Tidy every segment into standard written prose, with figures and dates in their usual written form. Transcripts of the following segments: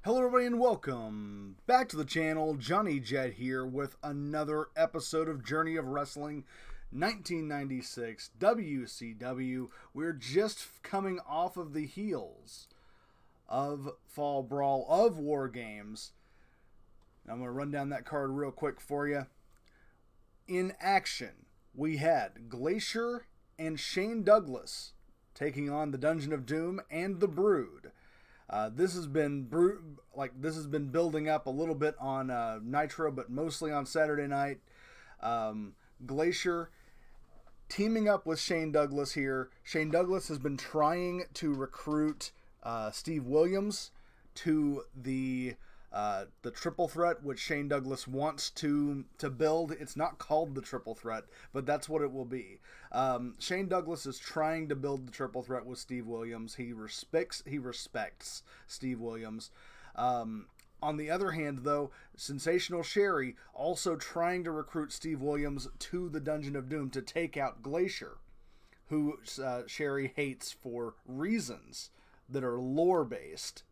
Hello everybody and welcome back to the channel. Johnny Jet here with another episode of Journey of Wrestling 1996 WCW. We're just coming off of the heels of Fall Brawl of War Games. I'm going to run down that card real quick for you. In action, we had Glacier and Shane Douglas taking on the Dungeon of Doom and the Brood. This has been building up a little bit on Nitro, but mostly on Saturday night. Glacier teaming up with Shane Douglas here. Shane Douglas has been trying to recruit Steve Williams to the triple threat, which Shane Douglas wants to build. It's not called the triple threat, but that's what it will be. Shane Douglas is trying to build the triple threat with Steve Williams. He respects Steve Williams. On the other hand, though, Sensational Sherry also trying to recruit Steve Williams to the Dungeon of Doom to take out Glacier, who Sherry hates for reasons that are lore-based.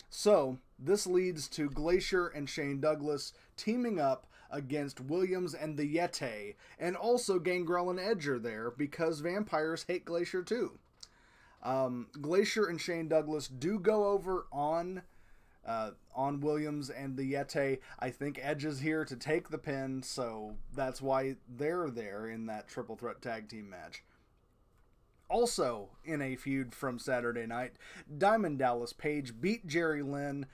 So this leads to Glacier and Shane Douglas teaming up against Williams and the Yeti, and also Gangrel and Edge are there because vampires hate Glacier too. Glacier and Shane Douglas do go over on Williams and the Yeti. I think Edge is here to take the pin, so that's why they're there in that triple threat tag team match. Also in a feud from Saturday night, Diamond Dallas Page beat Jerry Lynn.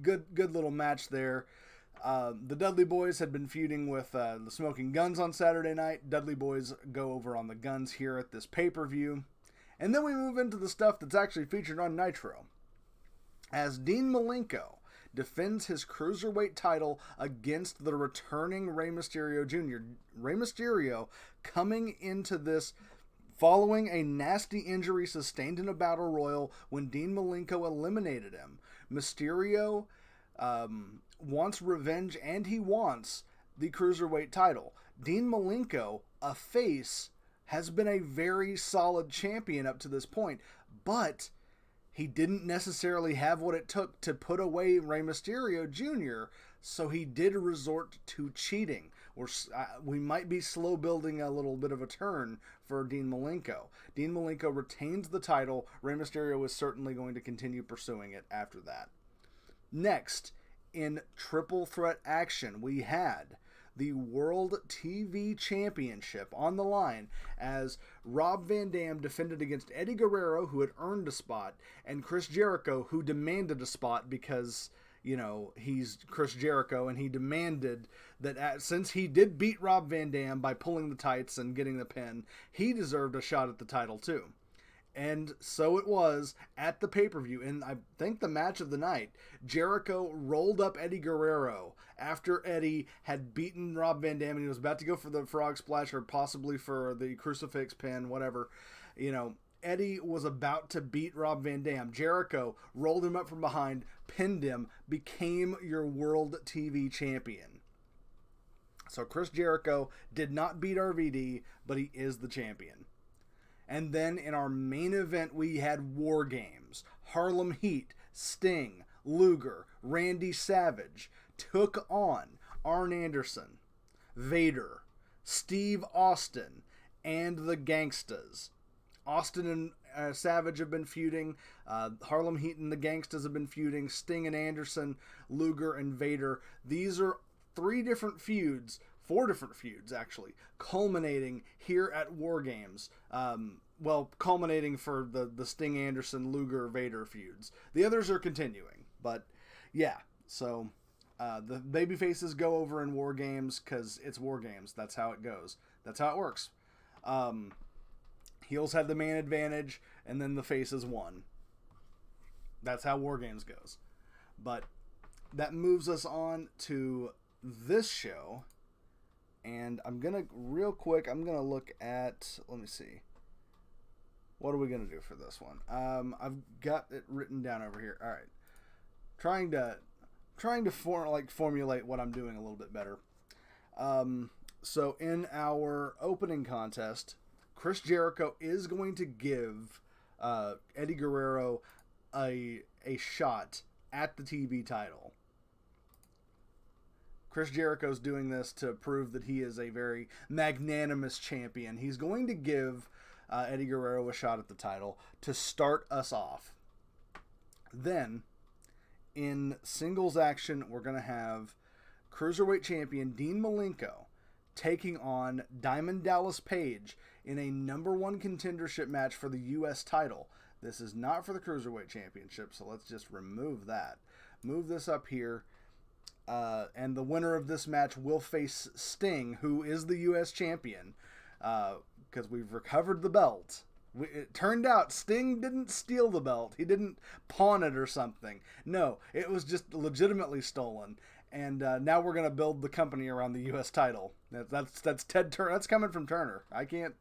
Good little match there. The Dudley Boys had been feuding with the Smoking Guns on Saturday night. Dudley Boys go over on the Guns here at this pay-per-view. And then we move into the stuff that's actually featured on Nitro, as Dean Malenko defends his Cruiserweight title against the returning Rey Mysterio Jr. Rey Mysterio coming into this following a nasty injury sustained in a battle royal when Dean Malenko eliminated him. Mysterio wants revenge, and he wants the Cruiserweight title. Dean Malenko, a face, has been a very solid champion up to this point, but he didn't necessarily have what it took to put away Rey Mysterio Jr., so he did resort to cheating. We might be slow building a little bit of a turn for Dean Malenko. Dean Malenko retains the title. Rey Mysterio is certainly going to continue pursuing it after that. Next, in triple threat action, we had the World TV Championship on the line as Rob Van Dam defended against Eddie Guerrero, who had earned a spot, and Chris Jericho, who demanded a spot because, you know, he's Chris Jericho, and he demanded that since he did beat Rob Van Dam by pulling the tights and getting the pin, he deserved a shot at the title too. And so it was at the pay-per-view, and I think the match of the night, Jericho rolled up Eddie Guerrero after Eddie had beaten Rob Van Dam, and he was about to go for the frog splash or possibly for the crucifix pin, whatever. You know, Eddie was about to beat Rob Van Dam. Jericho rolled him up from behind, pinned him, became your World TV Champion. So Chris Jericho did not beat RVD, but he is the champion. And then in our main event, we had War Games. Harlem Heat, Sting, Luger, Randy Savage took on Arn Anderson, Vader, Steve Austin, and the Gangstas. Austin and Savage have been feuding. Harlem Heat and the Gangstas have been feuding. Sting and Anderson, Luger and Vader. These are four different feuds, actually, culminating here at War Games. Culminating for the Sting, Anderson, Luger, Vader feuds. The others are continuing, but yeah, so the babyfaces go over in War Games because it's War Games. That's how it goes. That's how it works. Heels had the man advantage, and then the faces won. That's how War Games goes. But that moves us on to this show. And I'm going to look at, let me see. What are we going to do for this one? I've got it written down over here. All right. Trying to formulate what I'm doing a little bit better. So in our opening contest, Chris Jericho is going to give Eddie Guerrero a shot at the TV title. Chris Jericho's doing this to prove that he is a very magnanimous champion. He's going to give Eddie Guerrero a shot at the title to start us off. Then, in singles action, we're going to have Cruiserweight Champion Dean Malenko taking on Diamond Dallas Page in a #1 contendership match for the U.S. title. This is not for the Cruiserweight Championship, so let's just remove that. Move this up here. And the winner of this match will face Sting, who is the U.S. champion, because we've recovered the belt. It turned out Sting didn't steal the belt. He didn't pawn it or something. No, it was just legitimately stolen. And now we're gonna build the company around the U.S. title. That's Ted Turner. That's coming from Turner. I can't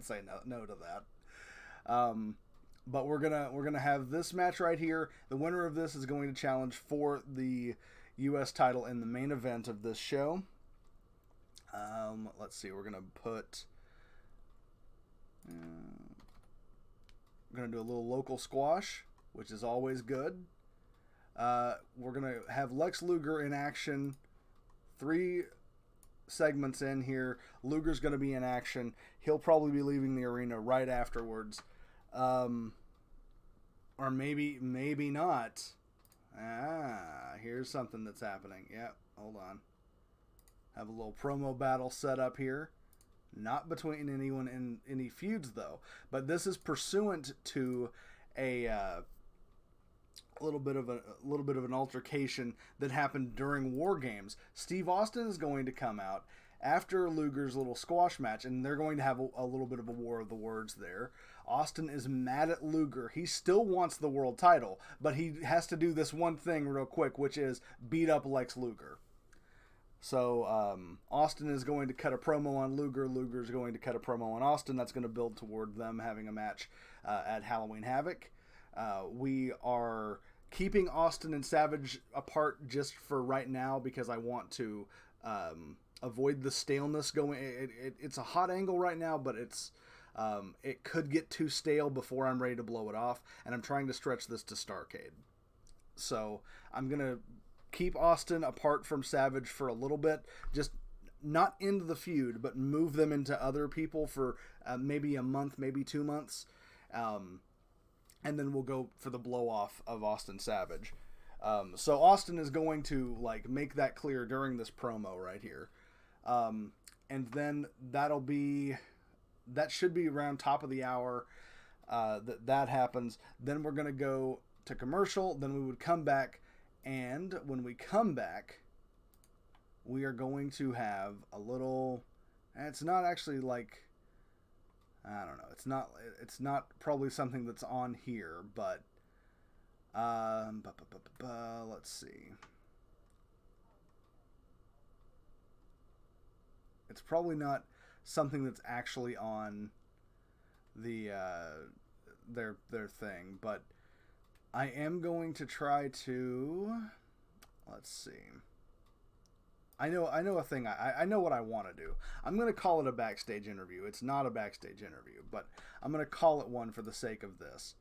say no to that. But we're gonna have this match right here. The winner of this is going to challenge for the U.S. title in the main event of this show. Let's see. We're gonna put. We're gonna do a little local squash, which is always good. We're gonna have Lex Luger in action. 3 segments in here. Luger's gonna be in action. He'll probably be leaving the arena right afterwards, or maybe not. Here's something that's happening. Yep, hold on. Have a little promo battle set up here. Not between anyone in any feuds, though. But this is pursuant to a little bit of an altercation that happened during War Games. Steve Austin is going to come out after Luger's little squash match, and they're going to have a little bit of a war of the words there. Austin is mad at Luger. He still wants the world title, but he has to do this one thing real quick, which is beat up Lex Luger. So Austin is going to cut a promo on Luger. Luger's going to cut a promo on Austin. That's going to build toward them having a match at Halloween Havoc. We are keeping Austin and Savage apart just for right now because I want to avoid the staleness going. It's a hot angle right now, but it could get too stale before I'm ready to blow it off, and I'm trying to stretch this to Starrcade. So I'm going to keep Austin apart from Savage for a little bit, just not into the feud, but move them into other people for maybe a month, maybe 2 months, and then we'll go for the blow-off of Austin Savage. So Austin is going to make that clear during this promo right here. And then that should be around top of the hour that happens. Then we're going to go to commercial. Then we would come back. And when we come back, we are going to have a little, it's not actually I don't know. It's not probably something that's on here, but let's see. It's probably not something that's actually on the their thing, but I am going to try to, let's see. I know a thing. I know what I want to do. I'm going to call it a backstage interview. It's not a backstage interview, but I'm going to call it one for the sake of this.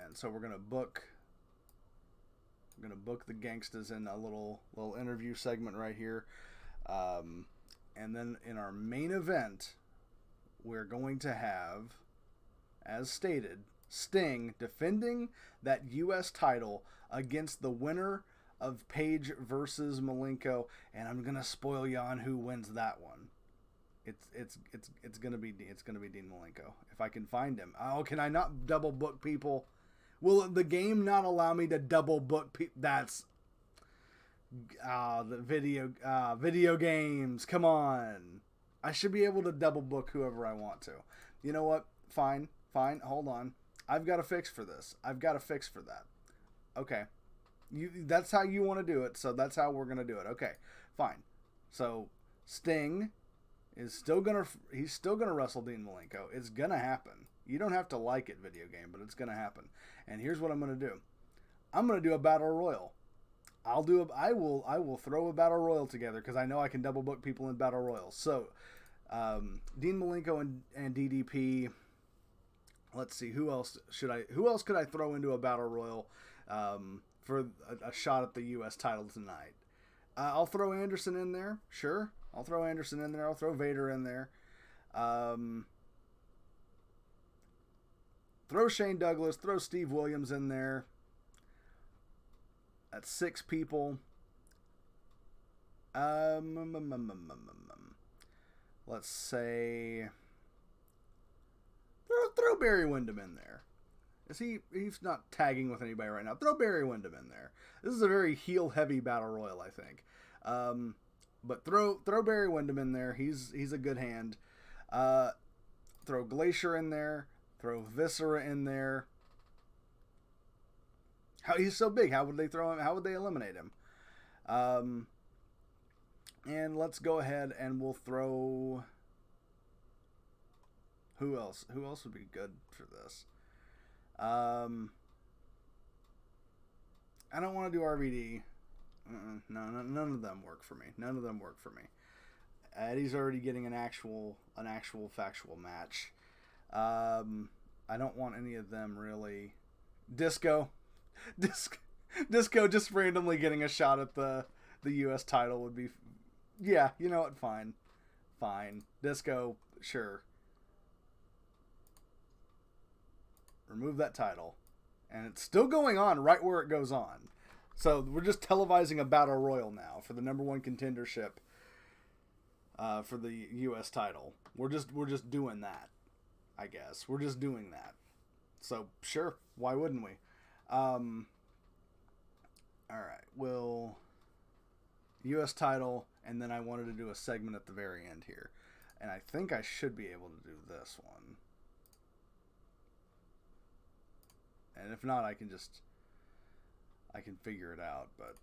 And so we're going to book the gangstas in a little interview segment right here. And then in our main event, we're going to have, as stated, Sting defending that U.S. title against the winner of Page versus Malenko, and I'm gonna spoil you on who wins that one. It's gonna be Dean Malenko if I can find him. Oh, can I not double book people? Will the game not allow me to double book people? That's the video games. Come on, I should be able to double book whoever I want to. You know what? Fine. Hold on. I've got a fix for this. I've got a fix for that. Okay. That's how you want to do it, so that's how we're going to do it. Okay, fine. So, Sting is still going to wrestle Dean Malenko. It's going to happen. You don't have to like it, video game, but it's going to happen. And here's what I'm going to do. I'm going to do a battle royal. I will throw a battle royal together because I know I can double book people in battle royals. So, Dean Malenko and DDP. Let's see, who else could I throw into a battle royal for a shot at the U.S. title tonight. I'll throw Anderson in there. Sure. I'll throw Anderson in there. I'll throw Vader in there. Throw Shane Douglas. Throw Steve Williams in there. That's 6 people. Let's say throw Barry Windham in there. He's not tagging with anybody right now. Throw Barry Windham in there. This is a very heel heavy battle royal, I think. But throw Barry Windham in there. He's a good hand. Throw Glacier in there. Throw Viscera in there. He's so big. How would they throw him? How would they eliminate him? And let's go ahead and we'll throw. Who else? Who else would be good for this? I don't want to do RVD. No, none of them work for me. None of them work for me. Eddie's already getting an actual factual match. I don't want any of them really. Disco just randomly getting a shot at the U.S. title would be. Yeah, you know what? Fine. Disco, sure. Remove that title. And it's still going on right where it goes on. So we're just televising a battle royal now for the number 1 contendership for the U.S. title. We're just doing that, I guess. We're just doing that. So sure, why wouldn't we? All right, we'll U.S. title, and then I wanted to do a segment at the very end here, and I think I should be able to do this one. And if not, I can figure it out, but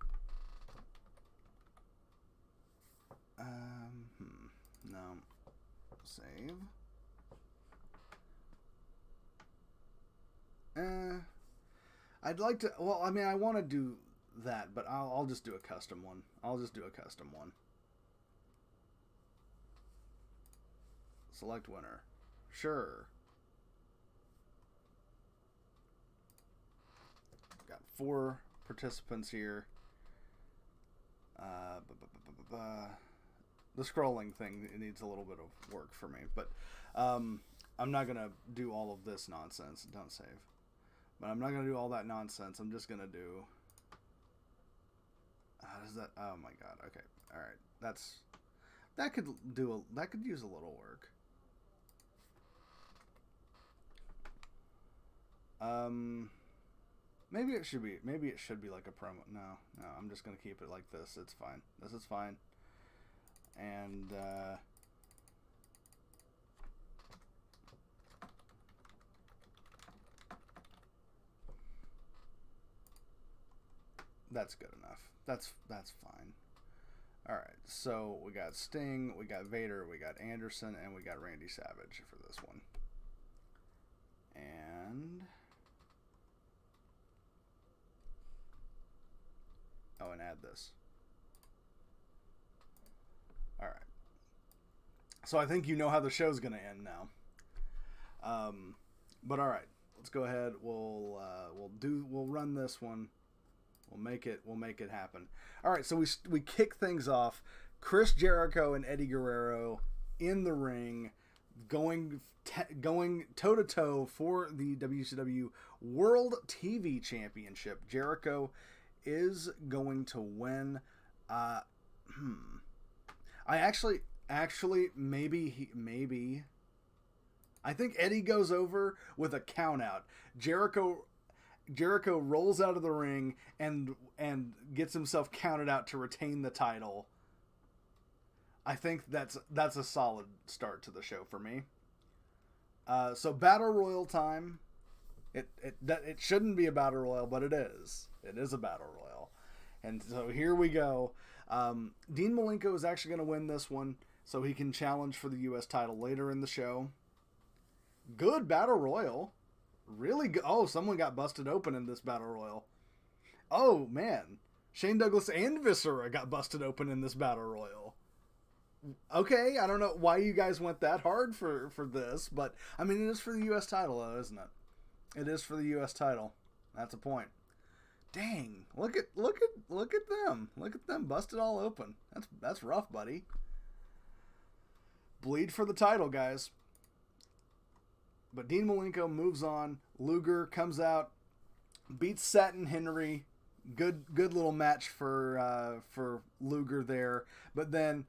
no. Save. I'd like to, well, I mean, I want to do that, but I'll just do a custom one. Select winner. Sure. Got 4 participants here. The scrolling thing, it needs a little bit of work for me, but I'm not gonna do all of this nonsense. Don't save. But I'm not gonna do all that nonsense. I'm just gonna do. How does that? Oh my god. Okay. All right. That could use a little work. Maybe it should be like a promo. No, I'm just gonna keep it like this. It's fine. This is fine. And that's good enough. That's fine. All right. So we got Sting, we got Vader, we got Anderson, and we got Randy Savage for this one. And and add this. All right. So I think you know how the show's going to end now. But all right, let's go ahead. We'll run this one. We'll make it happen. All right. So we kick things off. Chris Jericho and Eddie Guerrero in the ring, going toe to toe for the WCW World TV Championship. Jericho is going to win. I actually maybe I think Eddie goes over with a count out. Jericho rolls out of the ring and gets himself counted out to retain the title. I think that's a solid start to the show for me. So Battle Royal time. It shouldn't be a Battle Royal, but it is. It is a Battle Royal. And so here we go. Dean Malenko is actually going to win this one, so he can challenge for the U.S. title later in the show. Good Battle Royal. Really good. Oh, someone got busted open in this Battle Royal. Oh, man. Shane Douglas and Viscera got busted open in this Battle Royal. Okay, I don't know why you guys went that hard for this, but, I mean, it is for the U.S. title, though, isn't it? It is for the U.S. title. That's a point. Dang! Look at them! Look at them busted all open. That's rough, buddy. Bleed for the title, guys. But Dean Malenko moves on. Luger comes out, beats Satin Henry. Good little match for Luger there. But then,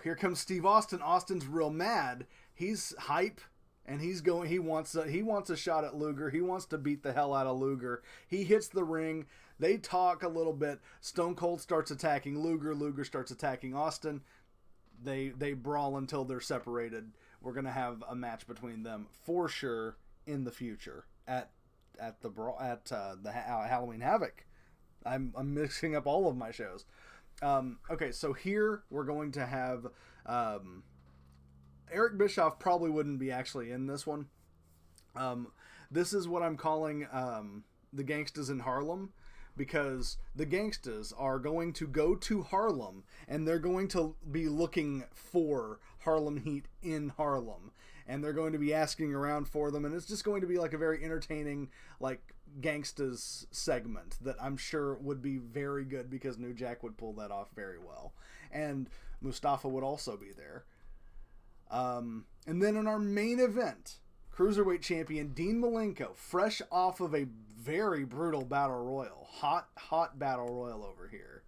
here comes Steve Austin. Austin's real mad. He's hype, and he's going. He wants a shot at Luger. He wants to beat the hell out of Luger. He hits the ring. They talk a little bit. Stone Cold starts attacking Luger. Luger starts attacking Austin. They brawl until they're separated. We're gonna have a match between them for sure in the future at the Halloween Havoc. I'm mixing up all of my shows. Okay, so here we're going to have Eric Bischoff probably wouldn't be actually in this one. This is what I'm calling the Gangstas in Harlem, because the Gangstas are going to go to Harlem and they're going to be looking for Harlem Heat in Harlem, and they're going to be asking around for them, and it's just going to be like a very entertaining like Gangstas segment that I'm sure would be very good, because New Jack would pull that off very well, and Mustafa would also be there. And then in our main event, Cruiserweight Champion Dean Malenko, fresh off of a very brutal battle royal, hot battle royal over here.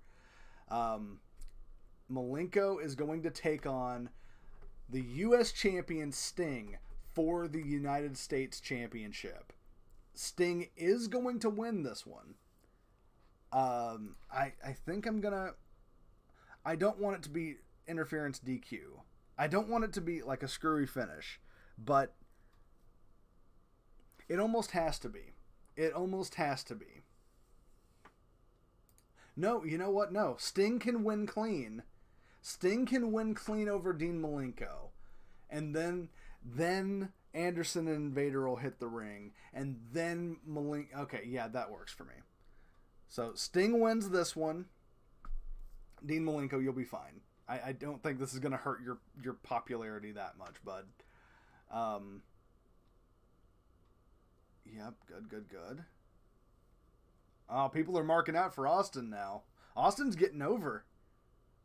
Malenko is going to take on the U.S. champion Sting for the United States Championship. Sting is going to win this one. I think I'm gonna. I don't want it to be interference DQ. I don't want it to be like a screwy finish, but it almost has to be. It almost has to be. No, you know what? No. Sting can win clean. Sting can win clean over Dean Malenko. And then Anderson and Vader will hit the ring. And then Malenko... Okay, yeah, that works for me. So Sting wins this one. Dean Malenko, you'll be fine. I don't think this is going to hurt your popularity that much, bud. Yep, good. Oh, people are marking out for Austin now. Austin's getting over.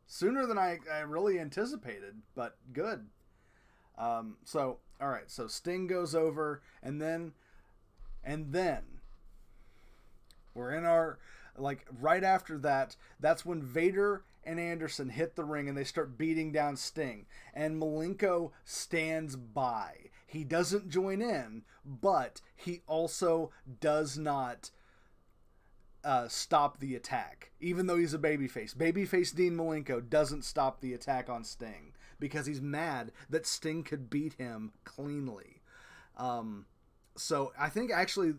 Sooner than I really anticipated, but good. So, alright, so Sting goes over, and then we're in our, like, right after that, that's when Vader and Anderson hit the ring and they start beating down Sting. And Malenko stands by. He doesn't join in, but he also does not stop the attack, even though he's a babyface. Babyface Dean Malenko doesn't stop the attack on Sting because he's mad that Sting could beat him cleanly. So I think actually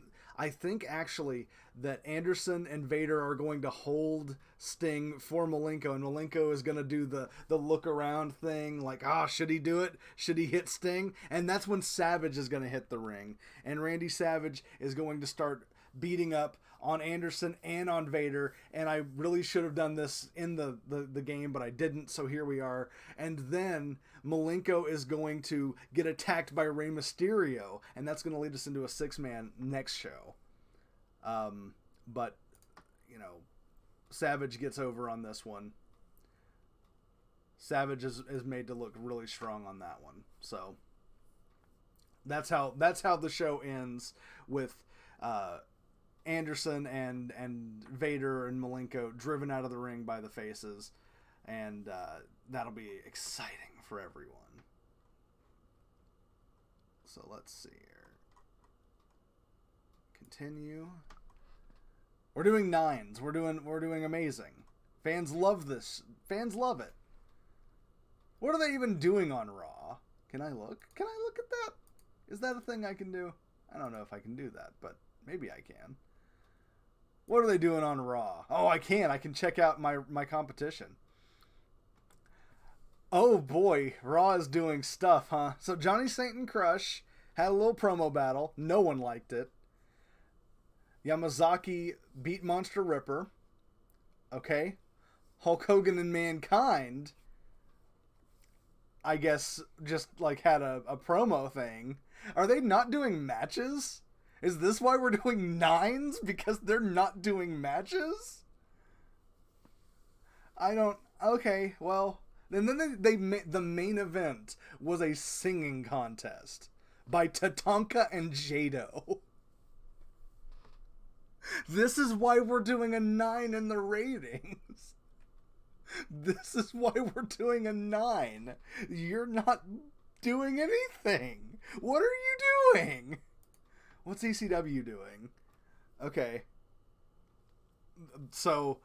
that Anderson and Vader are going to hold Sting for Malenko, and Malenko is going to do the look around thing, like, should he do it? Should he hit Sting? And that's when Savage is going to hit the ring, and Randy Savage is going to start beating up on Anderson and on Vader, and I really should have done this in the game, but I didn't, so here we are. And then Malenko is going to get attacked by Rey Mysterio, and that's going to lead us into a 6-man next show. But, you know, Savage gets over on this one. Savage is made to look really strong on that one. So that's how the show ends, with Anderson and Vader and Malenko driven out of the ring by the faces, and that'll be exciting for everyone. So let's see here. Continue. We're doing 9s. We're doing amazing. Fans love this. Fans love it. What are they even doing on Raw? Can I look? Can I look at that? Is that a thing I can do? I don't know if I can do that, but maybe I can. What are they doing on Raw? Oh, I can. I can check out my competition. Oh boy, Raw is doing stuff, huh? So Johnny Saint and Crush had a little promo battle. No one liked it. Yamazaki beat Monster Ripper. Okay. Hulk Hogan and Mankind, I guess, just like had a promo thing. Are they not doing matches? Is this why we're doing 9s? Because they're not doing matches? I don't... Okay, well... And then the main event was a singing contest by Tatanka and Jado. This is why we're doing a 9 in the ratings. This is why we're doing a 9. You're not doing anything. What are you doing? What's ECW doing? Okay. So,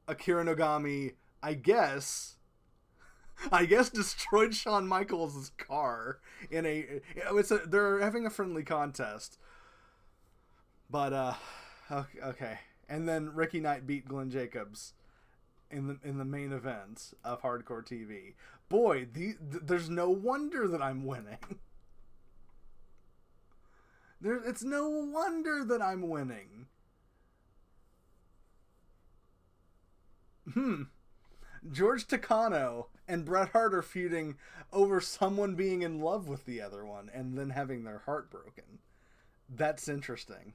Akira Nogami, I guess destroyed Shawn Michaels' car in they're having a friendly contest. But, okay. And then Ricky Knight beat Glenn Jacobs in the main event of Hardcore TV. Boy, there's no wonder that I'm winning. It's no wonder that I'm winning. George Takano and Bret Hart are feuding over someone being in love with the other one and then having their heart broken. That's interesting.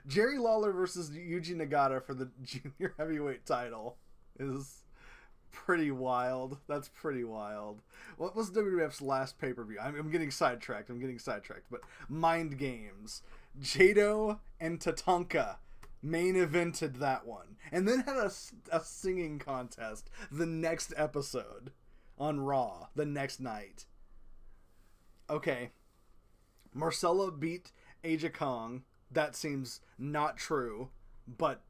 Jerry Lawler versus Yuji Nagata for the junior heavyweight title is pretty wild. That's pretty wild. What was WWF's last pay-per-view? I'm getting sidetracked. But Mind Games. Jado and Tatanka main evented that one. And then had a singing contest the next episode on Raw the next night. Okay. Marcella beat Aja Kong. That seems not true, but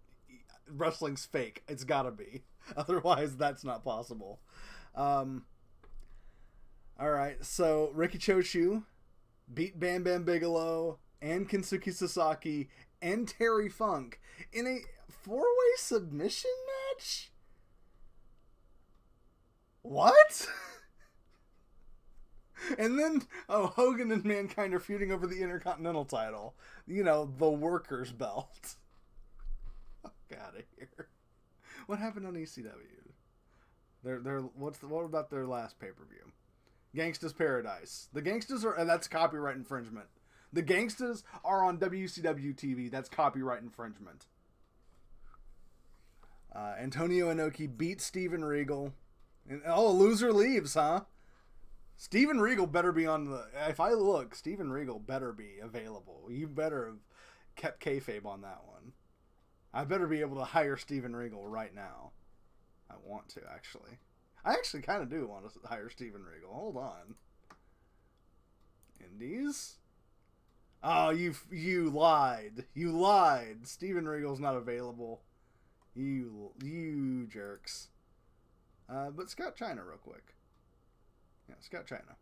wrestling's fake. It's gotta be. Otherwise, that's not possible. Alright, so Riki Choshu beat Bam Bam Bigelow and Kensuke Sasaki and Terry Funk in a 4-way submission match? What? And then, Hogan and Mankind are feuding over the Intercontinental title. You know, the workers' belt. Fuck out of here. What happened on ECW? What about their last pay-per-view? Gangsta's Paradise. The Gangstas are... that's copyright infringement. The Gangstas are on WCW TV. That's copyright infringement. Antonio Inoki beat Steven Regal. And, loser leaves, huh? Steven Regal better be on the... If I look, Steven Regal better be available. You better have kept kayfabe on that one. I better be able to hire Steven Regal right now. I want to, actually. I actually kind of do want to hire Steven Regal. Hold on. Indies? Oh, you lied. You lied. Steven Regal's not available. You jerks. But scout China real quick. Yeah, scout China.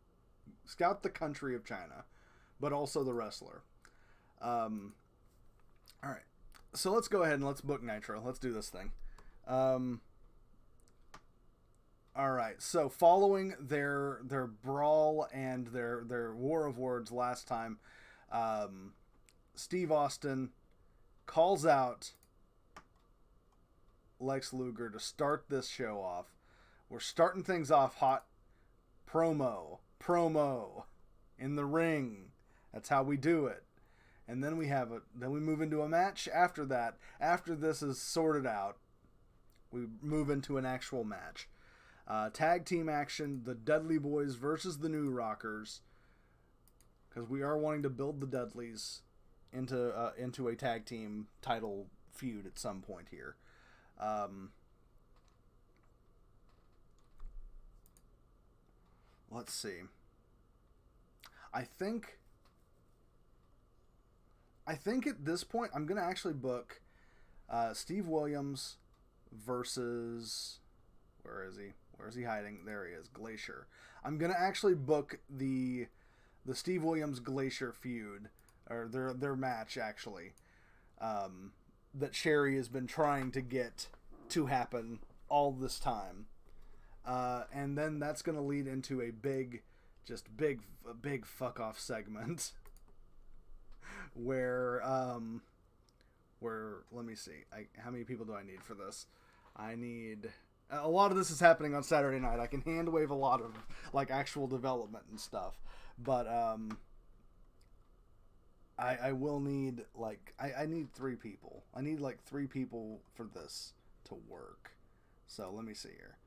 Scout the country of China, but also the wrestler. Alright. So let's go ahead and let's book Nitro. Let's do this thing. Alright, so following their brawl and their war of words last time, Steve Austin calls out Lex Luger to start this show off. We're starting things off hot. Promo in the ring. That's how we do it. And then then we move into a match after that. After this is sorted out, we move into an actual match. Tag team action, the Dudley Boys versus the New Rockers. Because we are wanting to build the Dudleys into a tag team title feud at some point here. Let's see. I think at this point I'm gonna actually book Steve Williams versus... Where is he? Where is he hiding? There he is. Glacier. I'm gonna actually book the Steve Williams Glacier feud, or their match actually, that Sherry has been trying to get to happen all this time. And then that's going to lead into a big fuck off segment where let me see. How many people do I need for this? I need... A lot of this is happening on Saturday night. I can hand wave a lot of, like, actual development and stuff. But, I will need, like, I need 3 people. I need, like, 3 people for this to work. So, let me see here.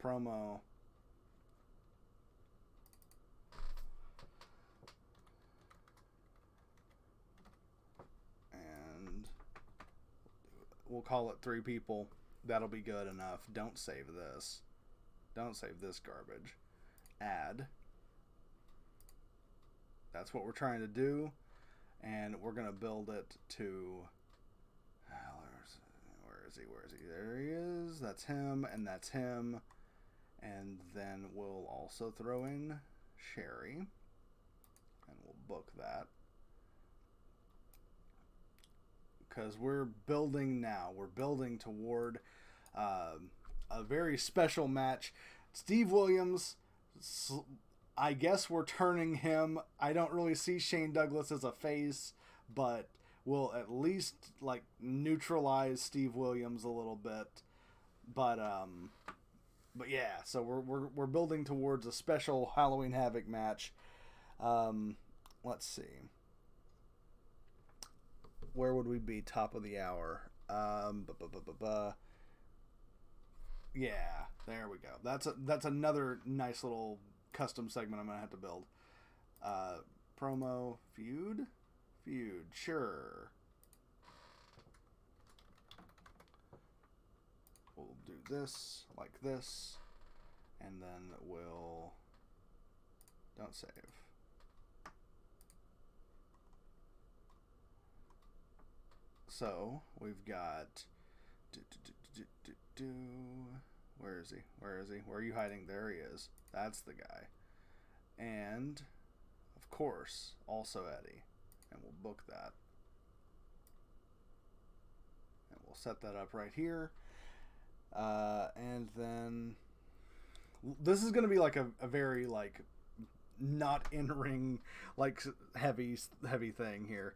Promo. And we'll call it 3 people. That'll be good enough. Don't save this. Don't save this garbage. Add. That's what we're trying to do. And we're going to build it to... Where is he? Where is he? There he is. That's him, and that's him. And then we'll also throw in Sherry. And we'll book that. Because we're building now. We're building toward a very special match. Steve Williams, I guess we're turning him. I don't really see Shane Douglas as a face, but we'll at least, like, neutralize Steve Williams a little bit. But yeah, so we're building towards a special Halloween Havoc match. Let's see. Where would we be? Top of the hour. Yeah, there we go. That's another nice little custom segment I'm gonna have to build. Promo feud, sure. We'll do this like this, and then we'll don't save. So we've got where is he? Where are you hiding? There he is. That's the guy. And of course, also Eddie. And we'll book that. And we'll set that up right here. And then this is going to be like a very, like, not in ring, like, heavy thing here.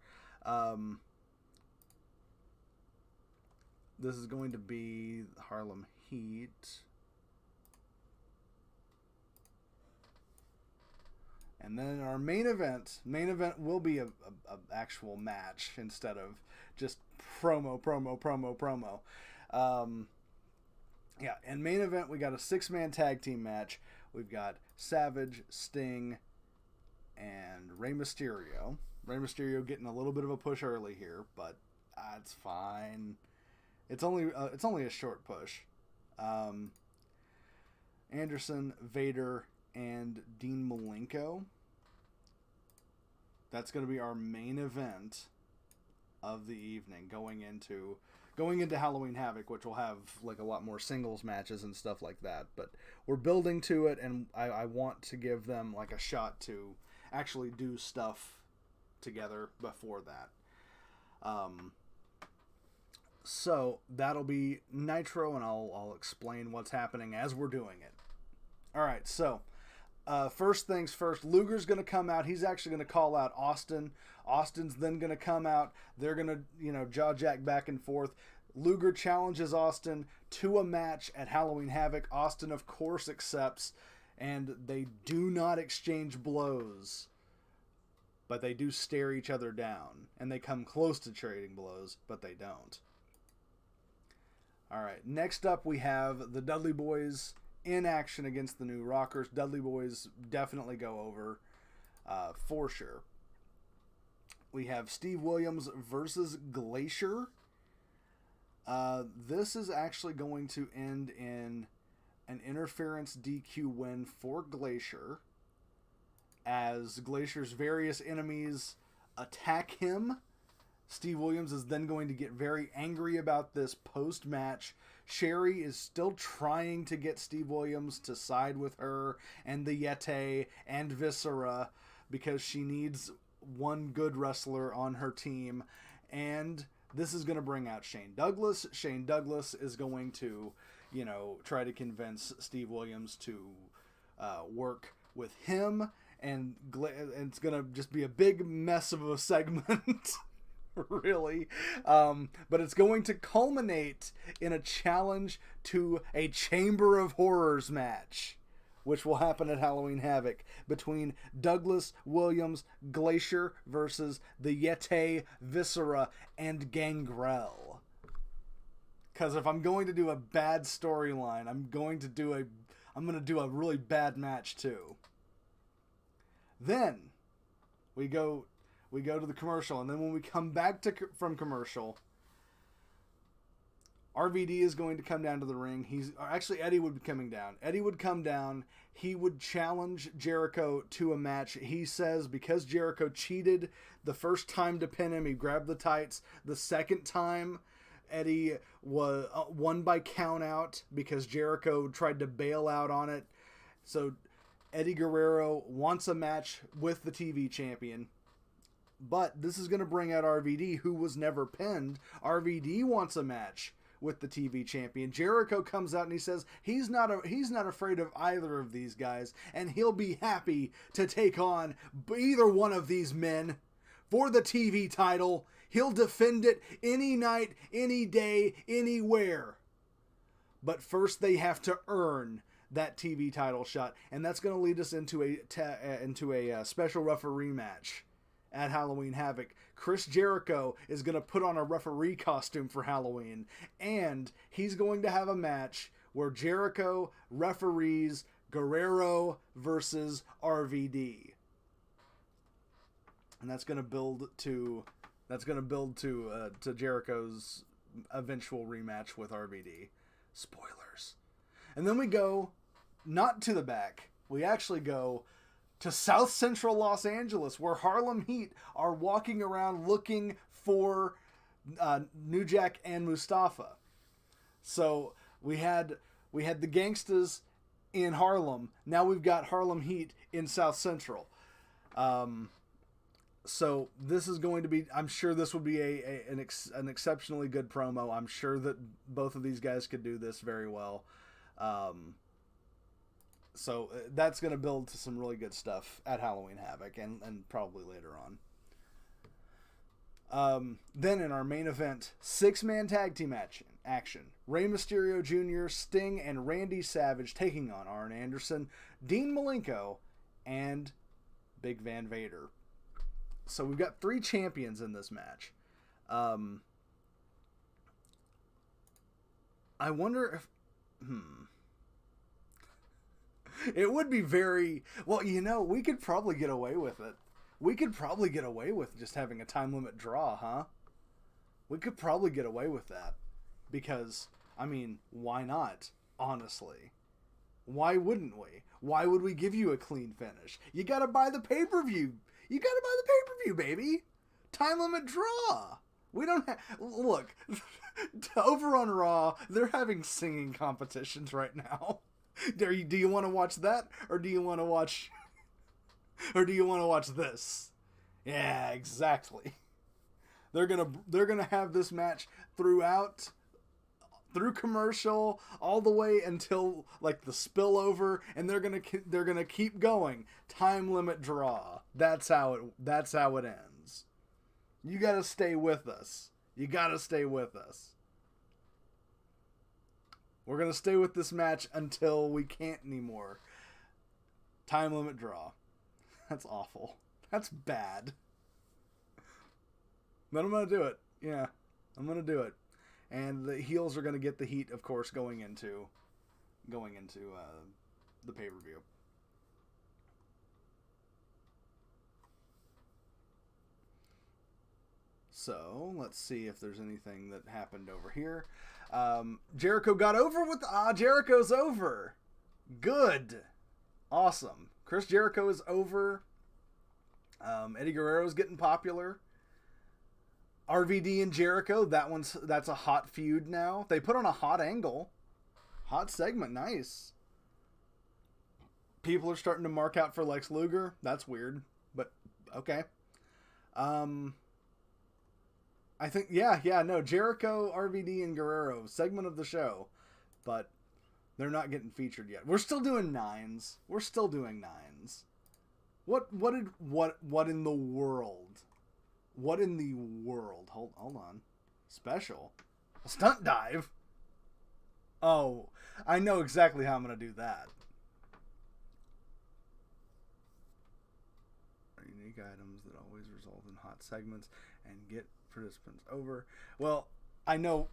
This is going to be Harlem Heat. And then our main event will be a actual match instead of just promo. Yeah, and main event, we got a 6-man tag team match. We've got Savage, Sting, and Rey Mysterio. Rey Mysterio getting a little bit of a push early here, but it's fine. It's only a short push. Anderson, Vader, and Dean Malenko. That's going to be our main event of the evening going into Halloween Havoc, which will have, like, a lot more singles matches and stuff like that. But we're building to it, and I want to give them, like, a shot to actually do stuff together before that. So that'll be Nitro, and I'll explain what's happening as we're doing it. All right, so first things first, Luger's going to come out. He's actually going to call out Austin. Austin's then going to come out. They're going to, jaw jack back and forth. Luger challenges Austin to a match at Halloween Havoc. Austin, of course, accepts, and they do not exchange blows, but they do stare each other down, and they come close to trading blows, but they don't. All right, next up we have the Dudley Boys in action against the New Rockers. Dudley Boys definitely go over for sure. We have Steve Williams versus Glacier. This is actually going to end in an interference DQ win for Glacier, as Glacier's various enemies attack him. Steve Williams is then going to get very angry about this post-match. Sherry is still trying to get Steve Williams to side with her and the Yeti and Viscera because she needs one good wrestler on her team. And this is going to bring out Shane Douglas. Shane Douglas is going to, try to convince Steve Williams to work with him. And it's going to just be a big mess of a segment. Really, but it's going to culminate in a challenge to a Chamber of Horrors match. which will happen at Halloween Havoc, between Douglas, Williams, Glacier versus the Yeti, Viscera, and Gangrel. Because if I'm going to do a bad storyline, I'm going to do a really bad match too. Then we go to the commercial, and then when we come back from commercial, RVD is going to come down to the ring. Eddie would be coming down. Eddie would come down. He would challenge Jericho to a match. He says because Jericho cheated the first time to pin him, he grabbed the tights. The second time, Eddie was won by count out because Jericho tried to bail out on it. So Eddie Guerrero wants a match with the TV champion. But this is going to bring out RVD, who was never pinned. RVD wants a match with the TV champion. Jericho comes out and he says he's not afraid of either of these guys, and he'll be happy to take on either one of these men for the TV title. He'll defend it any night, any day, anywhere. But first they have to earn that TV title shot, and that's going to lead us into a special referee match at Halloween Havoc. Chris Jericho is going to put on a referee costume for Halloween, and he's going to have a match where Jericho referees Guerrero versus RVD. And that's going to build to Jericho's eventual rematch with RVD. Spoilers. And then we go not to the back. We actually go to South Central Los Angeles, where Harlem Heat are walking around looking for New Jack and Mustafa. So we had the Gangstas in Harlem. Now we've got Harlem Heat in South Central. So this is going to be, I'm sure this would be an exceptionally good promo. I'm sure that both of these guys could do this very well. So that's going to build to some really good stuff at Halloween Havoc and probably later on. Then in our main event, 6-man tag team action. Rey Mysterio Jr., Sting, and Randy Savage taking on Arn Anderson, Dean Malenko, and Big Van Vader. So we've got 3 champions in this match. I wonder if... It would be very... Well, we could probably get away with it. We could probably get away with just having a time limit draw, huh? We could probably get away with that. Because, why not? Honestly. Why wouldn't we? Why would we give you a clean finish? You gotta buy the pay-per-view. You gotta buy the pay-per-view, baby. Time limit draw. We don't have... Look, over on Raw, they're having singing competitions right now. Do you want to watch that, or do you want to watch this? Yeah, exactly. They're gonna have this match through commercial all the way until like the spillover, and they're gonna keep going. Time limit draw. That's how it ends. You gotta stay with us. We're going to stay with this match until we can't anymore. Time limit draw. That's awful. That's bad. But I'm going to do it. Yeah, I'm going to do it. And the heels are going to get the heat, of course, going into the pay-per-view. So, let's see if there's anything that happened over here. Jericho got over with... Jericho's over. Good. Awesome. Chris Jericho is over. Eddie Guerrero's getting popular. RVD and Jericho, that's a hot feud now. They put on a hot angle. Hot segment, nice. People are starting to mark out for Lex Luger. That's weird, but okay. I think, no, Jericho, RVD, and Guerrero, segment of the show, but they're not getting featured yet. We're still doing 9s. What in the world? What in the world? Hold on. Special? A stunt dive? Oh, I know exactly how I'm going to do that. unique items that always result in hot segments and get participants over. Well, I know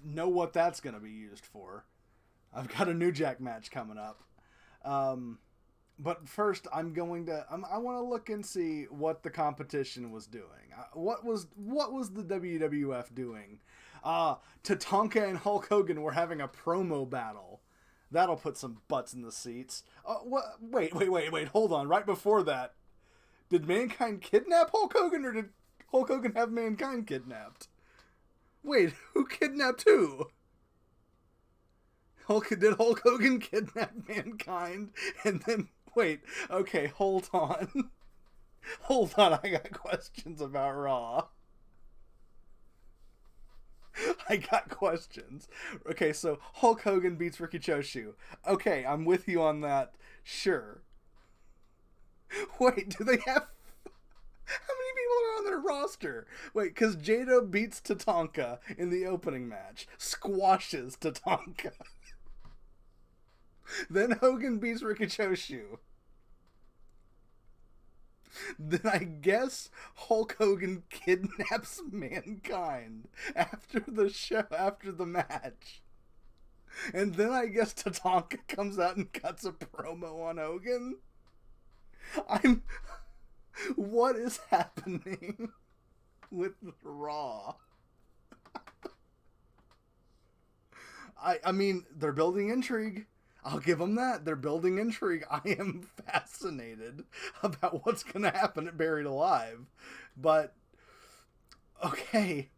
what that's going to be used for. I've got a New Jack match coming up. But first, I want to look and see what the competition was doing. What was the WWF doing? Tatanka and Hulk Hogan were having a promo battle. That'll put some butts in the seats. Wait, hold on. Right before that, did Mankind kidnap Hulk Hogan, or did Hulk Hogan have Mankind kidnapped? Wait, who kidnapped who? Did Hulk Hogan kidnap Mankind? And then, wait, okay, hold on. Hold on, I got questions about Raw. I got questions. Okay, so Hulk Hogan beats Ricky Choshu. Okay, I'm with you on that. Sure. Wait, do they have... How many people are on their roster? Wait, because Jado beats Tatanka in the opening match. Squashes Tatanka. Then Hogan beats Ricky Choshu. Then I guess Hulk Hogan kidnaps Mankind after the match. And then I guess Tatanka comes out and cuts a promo on Hogan. What is happening with Raw? I mean, they're building intrigue. I'll give them that. They're building intrigue. I am fascinated about what's going to happen at Buried Alive. But, okay.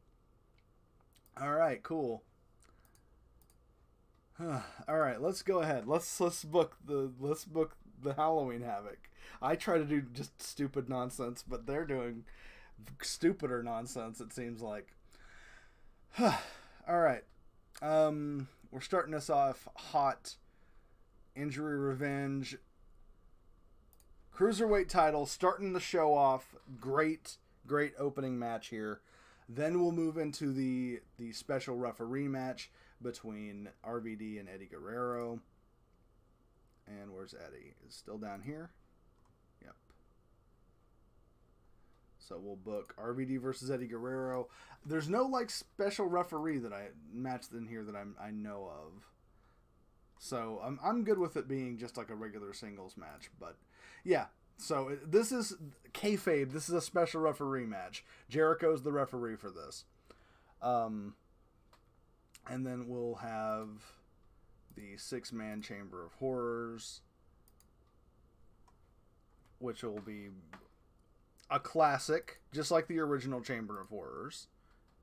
All right, cool. All right, let's go ahead. Let's book the Halloween Havoc. I try to do just stupid nonsense, but they're doing stupider nonsense, it seems like. All right. We're starting this off hot. Injury Revenge. Cruiserweight title, starting the show off. Great opening match here. Then we'll move into the special referee match between RVD and Eddie Guerrero. And where's Eddie? Is still down here? Yep. So we'll book RVD versus Eddie Guerrero. There's no special referee match in here that I know of. So I'm good with it being just like a regular singles match. But yeah, so this is kayfabe. This is a special referee match. Jericho's the referee for this. And then we'll have the 6-man Chamber of Horrors, which will be a classic, just like the original Chamber of Horrors.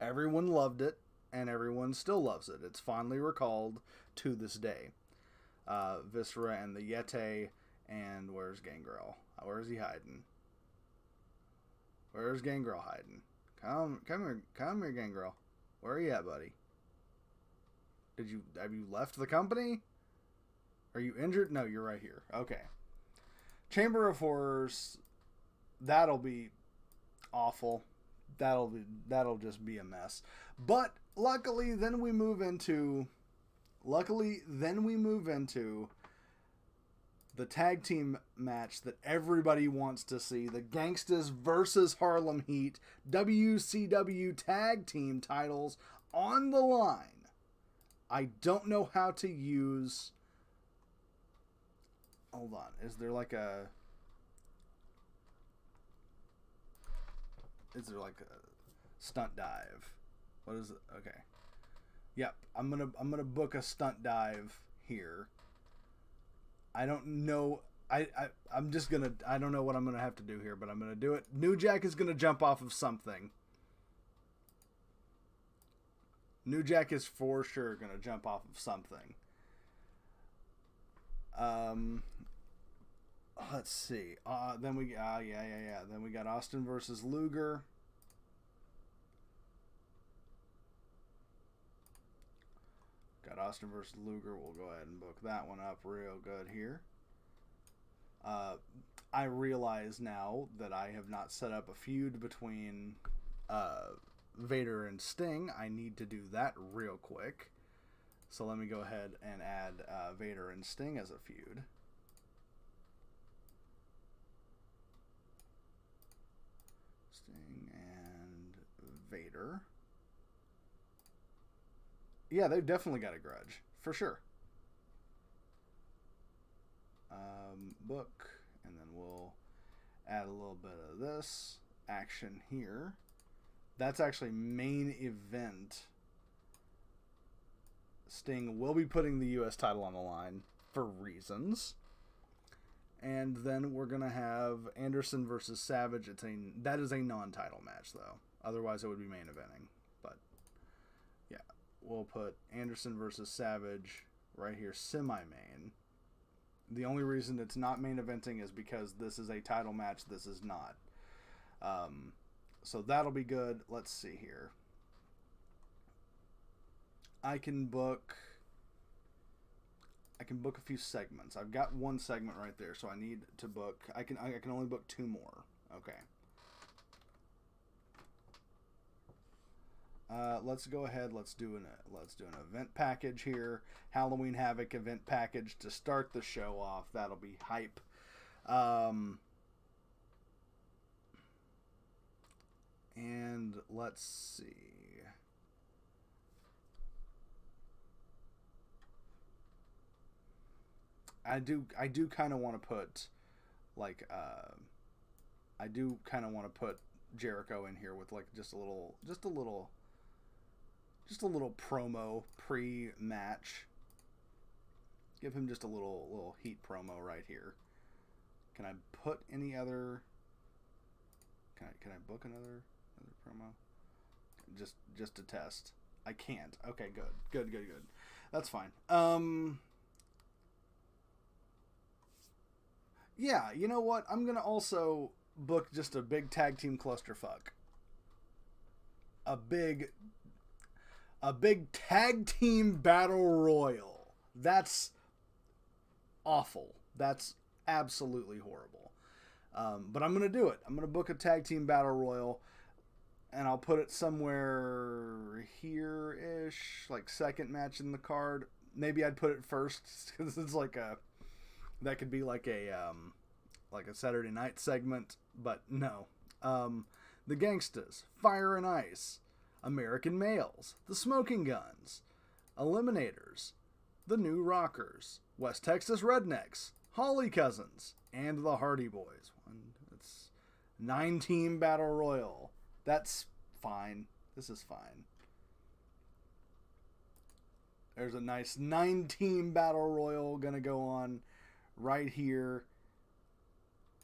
Everyone loved it, and everyone still loves it. It's fondly recalled to this day. Viscera and the Yeti, and where's Gangrel? Where's he hiding? Where's Gangrel hiding? Come here, Gangrel. Where are you at, buddy? Have you left the company? Are you injured? No, you're right here. Okay. Chamber of Horrors, that'll be awful. That'll just be a mess. But luckily, then we move into the tag team match that everybody wants to see. The Gangstas versus Harlem Heat. WCW tag team titles on the line. I don't know how to use... Hold on. Is there like a stunt dive? What is it? Okay. Yep, I'm gonna book a stunt dive here. I don't know. I'm just gonna. I don't know what I'm gonna have to do here, but I'm gonna do it. New Jack is gonna jump off of something. New Jack is for sure gonna jump off of something. Let's see. Then we Then we got Austin versus Luger. Got Austin versus Luger. We'll go ahead and book that one up real good here. I realize now that I have not set up a feud between Vader and Sting. I need to do that real quick. So let me go ahead and add Vader and Sting as a feud. Vader. Yeah, they've definitely got a grudge. For sure. Book. And then we'll add a little bit of this action here. That's actually main event. Sting will be putting the U.S. title on the line for reasons. And then we're going to have Anderson versus Savage. That is a non-title match, though. Otherwise, it would be main eventing. But, yeah. We'll put Anderson versus Savage right here, semi-main. The only reason it's not main eventing is because this is a title match. This is not. So that'll be good. Let's see here. I can book a few segments. I've got one segment right there, so I need to book. I can only book 2 more. Okay. Let's go ahead. Let's do an event package here. Halloween Havoc event package to start the show off. That'll be hype. And let's see. I do kind of want to put Jericho in here with like just a little promo pre-match. Give him just a little heat promo right here. Can I put any other? Can I book another promo? Just to test. I can't. Okay, good. That's fine. Yeah, you know what? I'm gonna also book just a big tag team clusterfuck. A big tag team battle royal. That's awful. That's absolutely horrible. But I'm gonna do it. I'm gonna book a tag team battle royal, and I'll put it somewhere here-ish, like second match in the card. Maybe I'd put it first because it's that could be like a Saturday night segment, but no. The Gangstas, Fire and Ice, American Males, The Smoking Guns, Eliminators, The New Rockers, West Texas Rednecks, Holly Cousins, and the Hardy Boys. It's 9-team battle royal. That's fine. This is fine. There's a nice 9-team battle royal gonna go on right here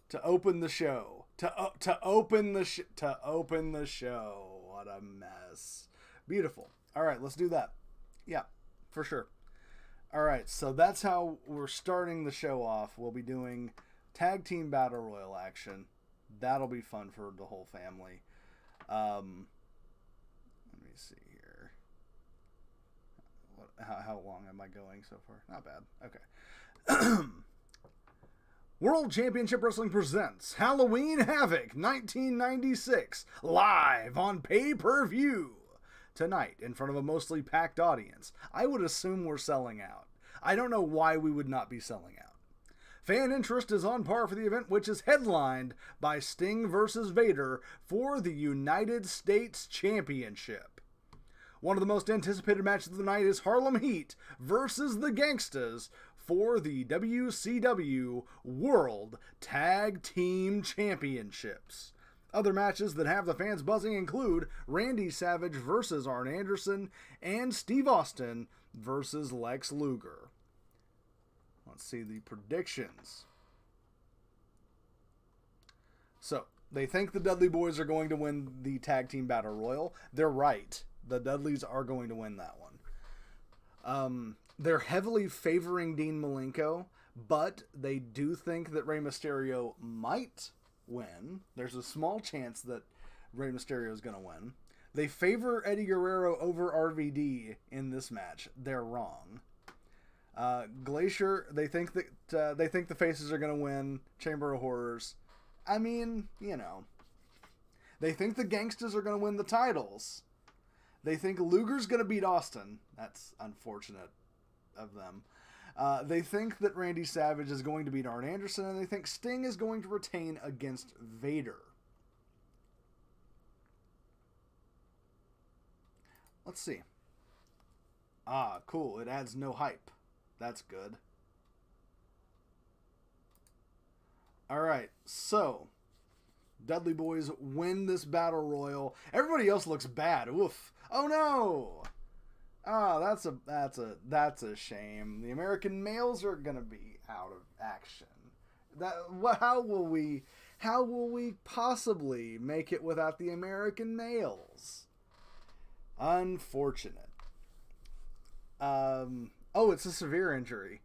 to open the show. To open the show. What a mess. Beautiful. All right, let's do that. Yeah, for sure. All right, so that's how we're starting the show off. We'll be doing tag team battle royal action. That'll be fun for the whole family. Let me see here. How long am I going so far? Not bad. Okay. World Championship Wrestling presents Halloween Havoc 1996 live on pay-per-view. Tonight, in front of a mostly packed audience. I would assume we're selling out. I don't know why we would not be selling out. Fan interest is on par for the event, which is headlined by Sting vs. Vader for the United States Championship. One of the most anticipated matches of the night is Harlem Heat versus the Gangstas for the WCW World Tag Team Championships. Other matches that have the fans buzzing include Randy Savage versus Arn Anderson and Steve Austin versus Lex Luger. Let's see the predictions. So, they think the Dudley Boys are going to win the Tag Team Battle Royal. They're right. The Dudleys are going to win that one. They're heavily favoring Dean Malenko, but they do think that Rey Mysterio might win. There's a small chance that Rey Mysterio is going to win. They favor Eddie Guerrero over RVD in this match. They're wrong. Glacier, they think the faces are going to win. Chamber of Horrors. I mean, you know. They think the Gangstas are going to win the titles. They think Luger's going to beat Austin. That's unfortunate of them. They think that Randy Savage is going to beat Arn Anderson, and they think Sting is going to retain against Vader. Let's see. Ah, cool. It adds no hype. That's good. Alright, so Dudley Boys win this battle royal. Everybody else looks bad. Oof. Oh no! Oh, that's a shame. The American males are gonna be out of action. How will we possibly make it without the American males? Unfortunate. Oh, it's a severe injury.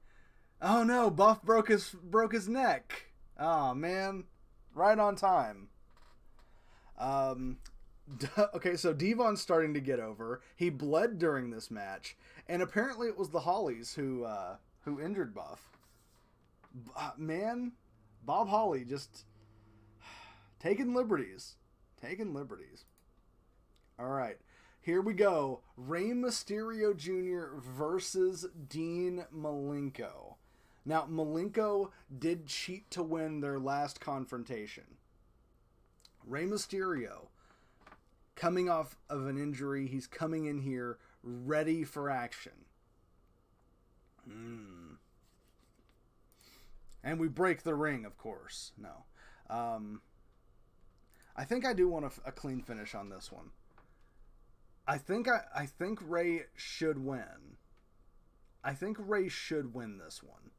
Oh no, Buff broke his neck. Oh man, right on time. Okay, so Devon's starting to get over. He bled during this match, and apparently it was the Hollies who injured Buff. Man, Bob Holly just taking liberties. All right, here we go. Rey Mysterio Jr. versus Dean Malenko. Now, Malenko did cheat to win their last confrontation. Rey Mysterio, coming off of an injury, he's coming in here ready for action. And we break the ring, of course. No. I think I do want a clean finish on this one. I think Rey should win. I think Rey should win this one.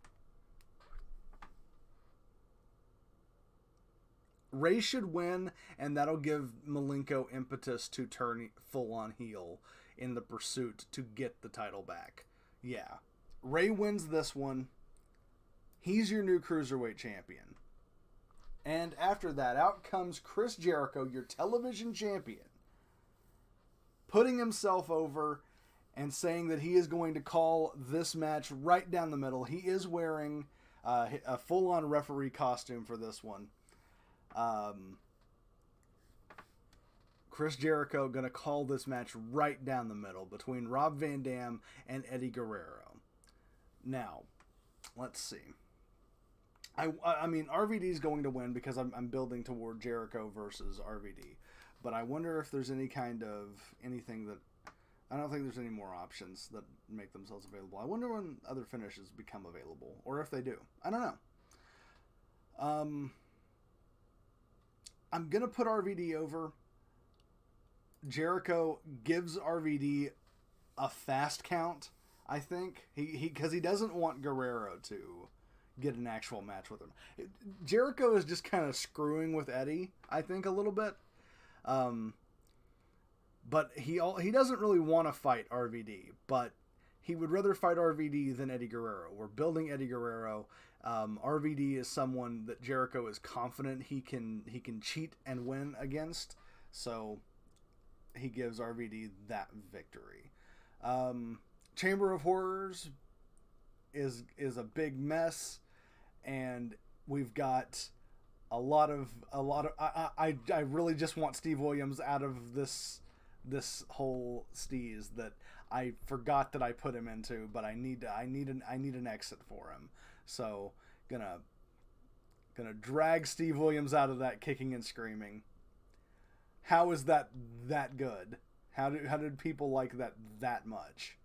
Rey should win, and that'll give Malenko impetus to turn full on heel in the pursuit to get the title back. Yeah. Rey wins this one. He's your new Cruiserweight champion. And after that, out comes Chris Jericho, your television champion, putting himself over and saying that he is going to call this match right down the middle. He is wearing a full-on referee costume for this one. Chris Jericho going to call this match right down the middle between Rob Van Dam and Eddie Guerrero. Now, let's see. I mean, RVD is going to win because I'm building toward Jericho versus RVD. But I wonder if there's any kind of anything that... I don't think there's any more options that make themselves available. I wonder when other finishes become available. Or if they do. I don't know. I'm going to put RVD over. Jericho gives RVD a fast count, I think. Because he doesn't want Guerrero to get an actual match with him. Jericho is just kind of screwing with Eddie, I think, a little bit. But he doesn't really want to fight RVD, but he would rather fight RVD than Eddie Guerrero. We're building Eddie Guerrero. RVD is someone that Jericho is confident he can cheat and win against, so he gives RVD that victory. Chamber of Horrors is a big mess, and we've got a lot of I really just want Steve Williams out of this whole steez that I forgot that I put him into, but I need an exit for him. So gonna drag Steve Williams out of that kicking and screaming. How is that good? How did people like that much?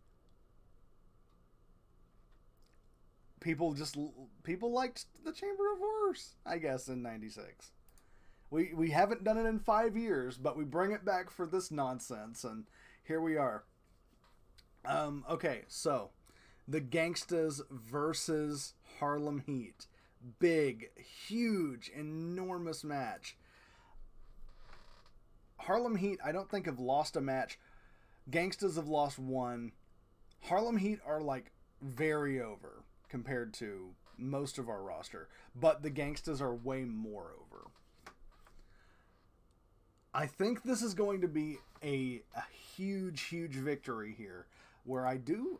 People liked the Chamber of Horrors, I guess, in '96. We haven't done it in 5 years, but we bring it back for this nonsense, and here we are. Okay, so the Gangstas versus Harlem Heat. Big, huge, enormous match. Harlem Heat, I don't think have lost a match. Gangstas have lost one. Harlem Heat are like very over compared to most of our roster, but the Gangstas are way more over. I think this is going to be a huge victory here, where I could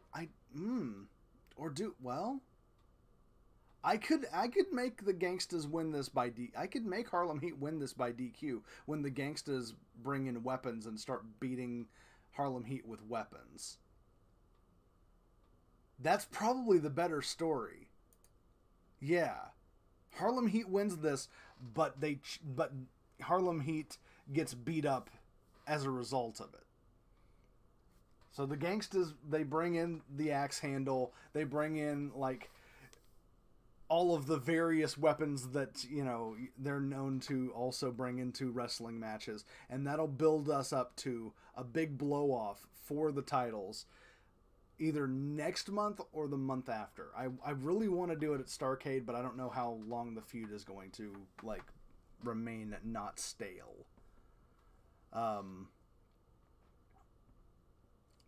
make the Gangstas win this by I could make Harlem Heat win this by DQ when the Gangstas bring in weapons and start beating Harlem Heat with weapons. That's probably the better story. Yeah. Harlem Heat wins this, but Harlem Heat gets beat up as a result of it. So the Gangstas, they bring in the axe handle. They bring in, like, all of the various weapons that, you know, they're known to also bring into wrestling matches. And that'll build us up to a big blow-off for the titles either next month or the month after. I really want to do it at Starrcade, but I don't know how long the feud is going to, like, remain not stale.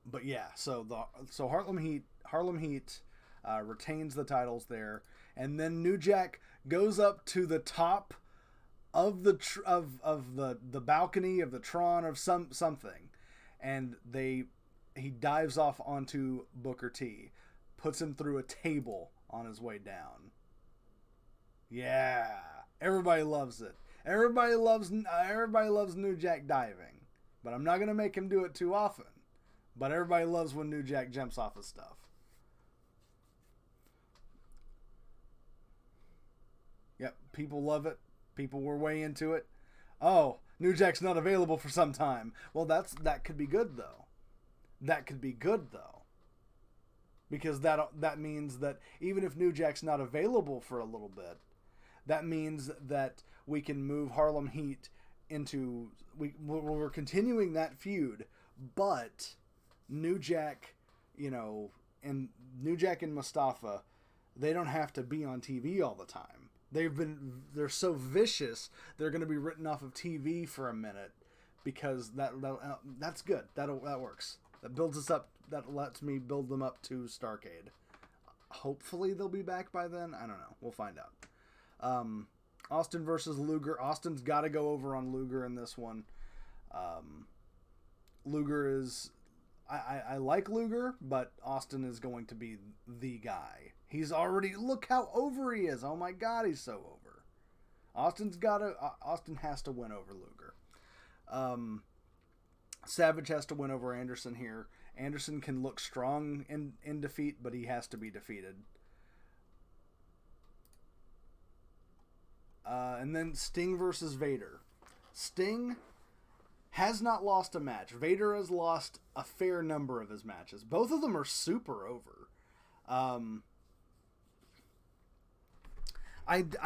But yeah, so Harlem Heat retains the titles there, and then New Jack goes up to the top of the the balcony of the Tron of something, and he dives off onto Booker T, puts him through a table on his way down. Yeah, everybody loves it. Everybody loves New Jack diving, but I'm not gonna make him do it too often. But everybody loves when New Jack jumps off of stuff. Yep, people love it. People were way into it. Oh, New Jack's not available for some time. Well, that could be good though. That could be good though. Because that means that even if New Jack's not available for a little bit, that means that we can move Harlem Heat into we're continuing that feud, but New Jack, you know, and New Jack and Mustafa, they don't have to be on TV all the time. They're so vicious, they're going to be written off of TV for a minute because that's good. That works. That builds us up. That lets me build them up to Starrcade. Hopefully they'll be back by then. I don't know. We'll find out. Austin versus Luger. Austin's got to go over on Luger in this one. Luger is... I like Luger, but Austin is going to be the guy. He's already... Look how over he is. Oh my God, he's so over. Austin has to win over Luger. Savage has to win over Anderson here. Anderson can look strong in defeat, but he has to be defeated. And then Sting versus Vader. Sting has not lost a match. Vader has lost a fair number of his matches. Both of them are super over. I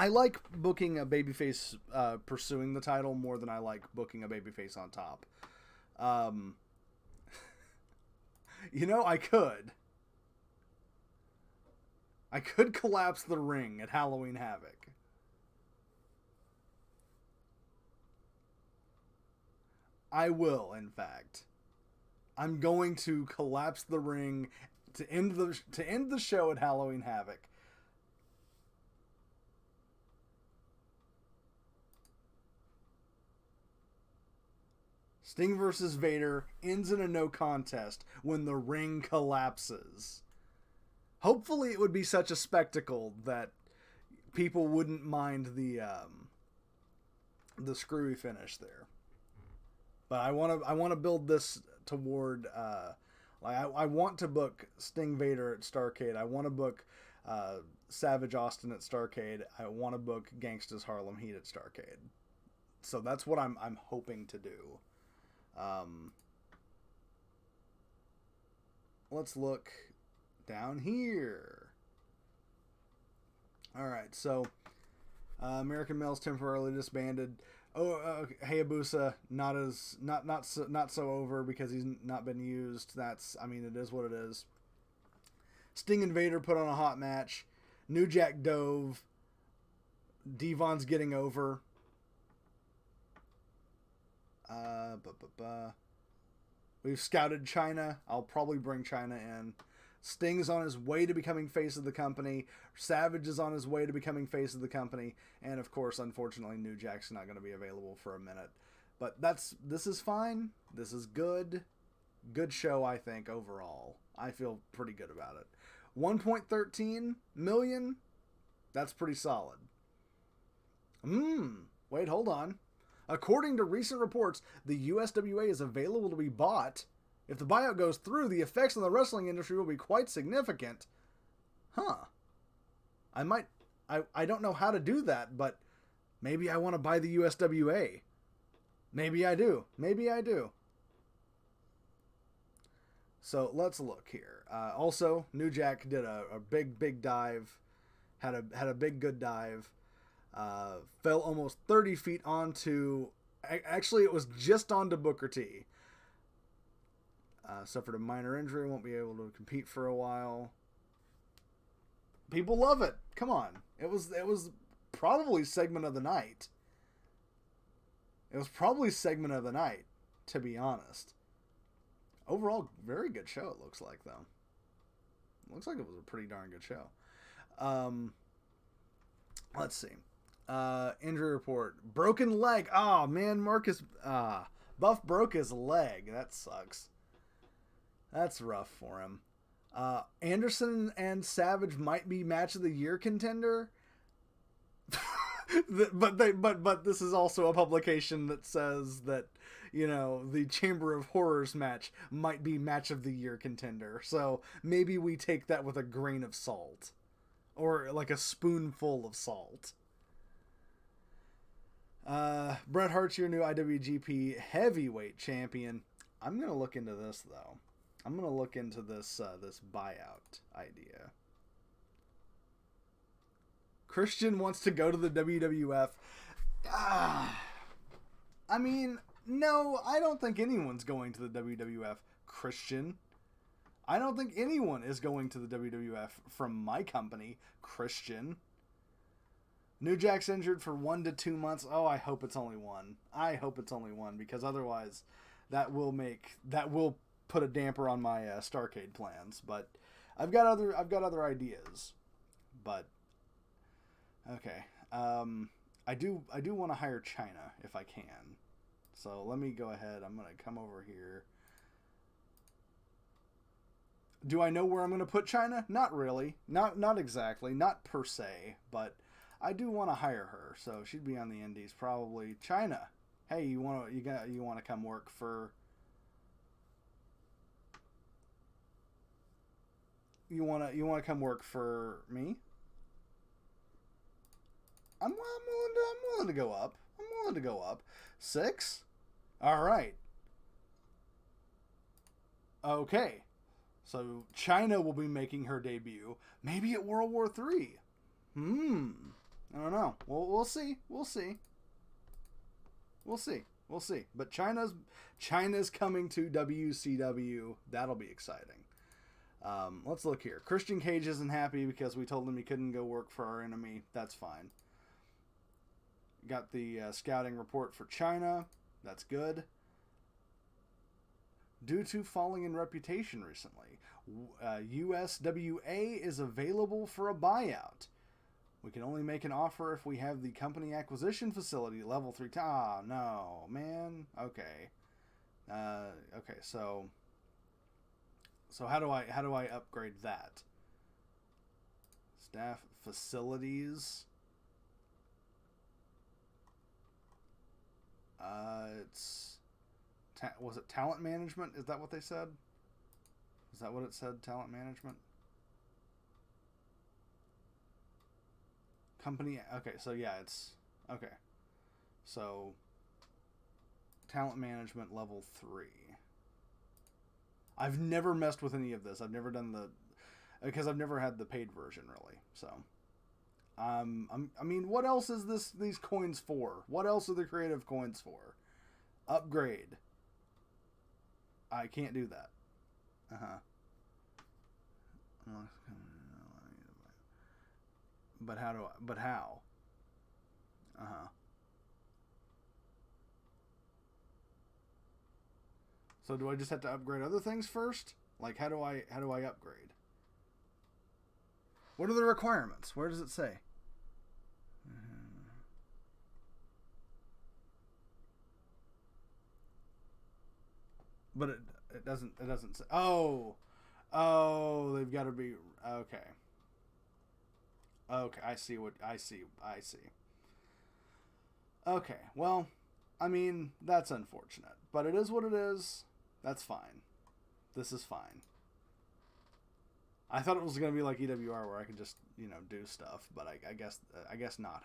like booking a babyface pursuing the title more than I like booking a babyface on top. You know, I could collapse the ring at Halloween Havoc. I will, in fact. I'm going to collapse the ring to end the show at Halloween Havoc. Sting versus Vader ends in a no contest when the ring collapses. Hopefully it would be such a spectacle that people wouldn't mind the screwy finish there. But I want to build this toward I want to book Sting Vader at Starrcade. I want to book Savage Austin at Starrcade. I want to book Gangstas Harlem Heat at Starrcade. So that's what I'm hoping to do. Let's look down here. All right, so American Male's temporarily disbanded. Hayabusa not so over because he's not been used. It is what it is. Sting and Vader put on a hot match. New Jack dove. Devon's getting over. We've scouted China. I'll probably bring China in. Sting's on his way to becoming face of the company. Savage is on his way to becoming face of the company. And of course, unfortunately, New Jack's not going to be available for a minute. But this is fine. This is good. Good show, I think, overall. I feel pretty good about it. 1.13 million? That's pretty solid. Wait, hold on. According to recent reports, the USWA is available to be bought. If the buyout goes through, the effects on the wrestling industry will be quite significant. Huh. I don't know how to do that, but maybe I want to buy the USWA. Maybe I do. So let's look here. Also, New Jack did a big dive, had a big good dive, fell almost 30 feet onto. Actually, it was just onto Booker T. Suffered a minor injury, won't be able to compete for a while. People love it. Come on, it was probably segment of the night. It was probably segment of the night, to be honest. Overall, very good show, it looks like, though. Looks like it was a pretty darn good show. Let's see. Injury report. Broken leg. Oh, man, Marcus... Buff broke his leg. That sucks. That's rough for him. Anderson and Savage might be match of the year contender. but this is also a publication that says that, you know, the Chamber of Horrors match might be match of the year contender. So maybe we take that with a grain of salt, or like a spoonful of salt. Bret Hart's your new IWGP Heavyweight Champion. I'm gonna look into this though. I'm gonna look into this this buyout idea. Christian wants to go to the WWF. I mean, no, I don't think anyone's going to the WWF, Christian. I don't think anyone is going to the WWF from my company, Christian. New Jack's injured for 1 to 2 months. Oh, I hope it's only one. I hope it's only one, because otherwise that will put a damper on my Starcade plans. But I've got other ideas. But okay, I do want to hire China if I can. So let me go ahead. I'm gonna come over here. Do I know where I'm gonna put China? Not really. Not exactly. Not per se. But I do want to hire her. So she'd be on the Indies probably. China. Hey, you want to come work for? You want to come work for me? I'm willing to go up. I'm willing to go up. 6? All right. Okay. So China will be making her debut, maybe at World War III. I don't know. We'll see. We'll see. But China's coming to WCW. That'll be exciting. Let's look here. Christian Cage isn't happy because we told him he couldn't go work for our enemy. That's fine. Got the scouting report for China. That's good. Due to falling in reputation recently, USWA is available for a buyout. We can only make an offer if we have the company acquisition facility level 3. Ah, no, man. Okay. Okay, so how do I upgrade that? Staff facilities. Was it talent management? Is that what they said? Is that what it said? Talent management? Company. Okay, so yeah, it's okay. So talent management level 3. I've never messed with any of this. I've never done because I've never had the paid version really. So I mean, what else is these coins for? What else are the creative coins for? Upgrade. I can't do that. But how? So do I just have to upgrade other things first? Like how do I upgrade? What are the requirements? Where does it say? But it doesn't say. Oh, they've got to be okay. Okay, I see. Okay, well, I mean, that's unfortunate, but it is what it is. That's fine. This is fine. I thought it was going to be like EWR where I could just, do stuff, but I guess not,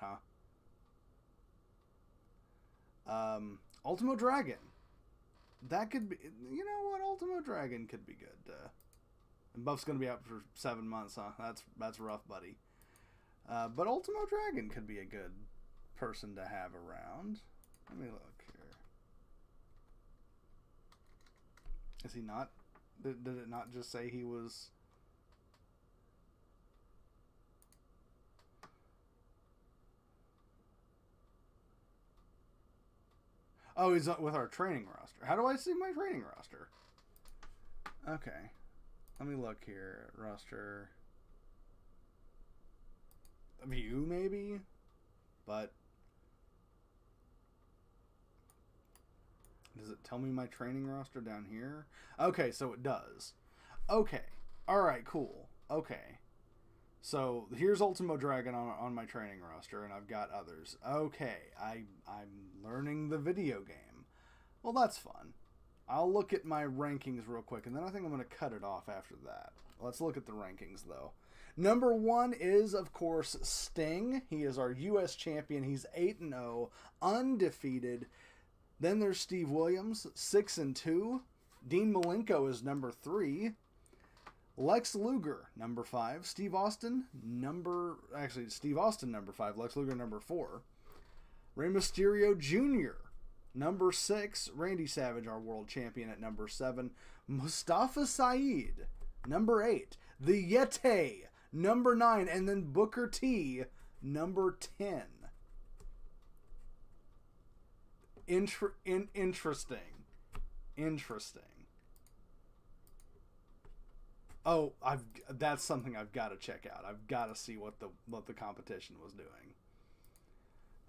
huh? Ultimo Dragon. That could be, you know what, Ultimo Dragon could be good. And Buff's going to be out for 7 months, huh? That's rough, buddy. But Ultimo Dragon could be a good person to have around. Let me look here. Is he not? Did it not just say he was? Oh, he's with our training roster. How do I see my training roster? Okay. Let me look here. Roster. View, maybe? But does it tell me my training roster down here? Okay, so it does. Okay. Alright, cool. Okay. So here's Ultimo Dragon on my training roster, and I've got others. Okay, I'm learning the video game. Well, that's fun. I'll look at my rankings real quick, and then I think I'm going to cut it off after that. Let's look at the rankings, though. Number 1 is, of course, Sting. He is our U.S. champion. He's 8-0, undefeated. Then there's Steve Williams, 6-2. Dean Malenko is number 3. Lex Luger, number 5. Steve Austin, number 5. Lex Luger, number 4. Rey Mysterio Jr., number 6. Randy Savage, our world champion, at number 7. Mustafa Saeed, number 8. The Yeti, number 9. And then Booker T, number 10. Interesting. Oh, that's something I've got to check out. I've got to see what the competition was doing.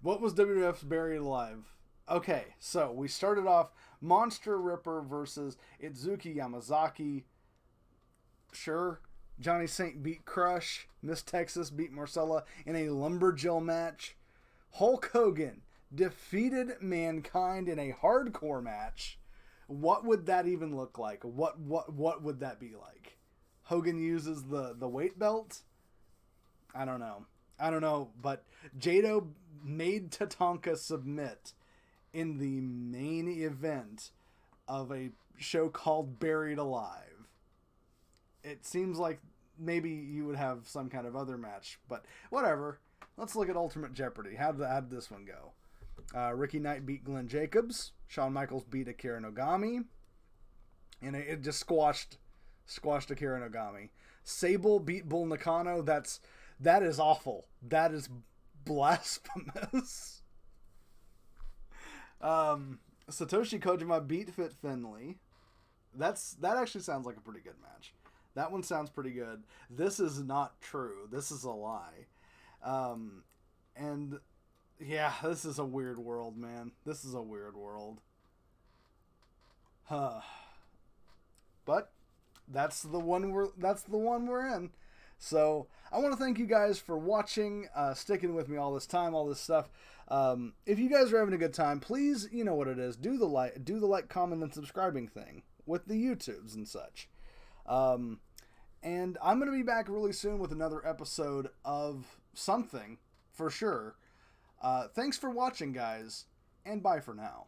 What was WWF's Buried Alive? Okay, so we started off Monster Ripper versus Itsuki Yamazaki. Sure. Johnny Saint beat Crush. Miss Texas beat Marcella in a Lumberjill match. Hulk Hogan defeated Mankind in a hardcore match. What would that even look like? What would that be like? Hogan uses the weight belt? I don't know, but Jado made Tatanka submit in the main event of a show called Buried Alive. It seems like maybe you would have some kind of other match, but whatever. Let's look at Ultimate Jeopardy. How did this one go? Ricky Knight beat Glenn Jacobs. Shawn Michaels beat Akira Nogami. And it just squashed Akira Nogami. Sable beat Bull Nakano. That is awful. That is blasphemous. Satoshi Kojima beat Fit Finlay. That actually sounds like a pretty good match. That one sounds pretty good. This is not true. This is a lie. And yeah, this is a weird world, man. This is a weird world. But that's the one we're in. So I want to thank you guys for watching, sticking with me all this time, all this stuff. If you guys are having a good time, please, you know what it is. Do the like, comment, and subscribing thing with the YouTubes and such. And I'm going to be back really soon with another episode of something for sure. Thanks for watching, guys, and bye for now.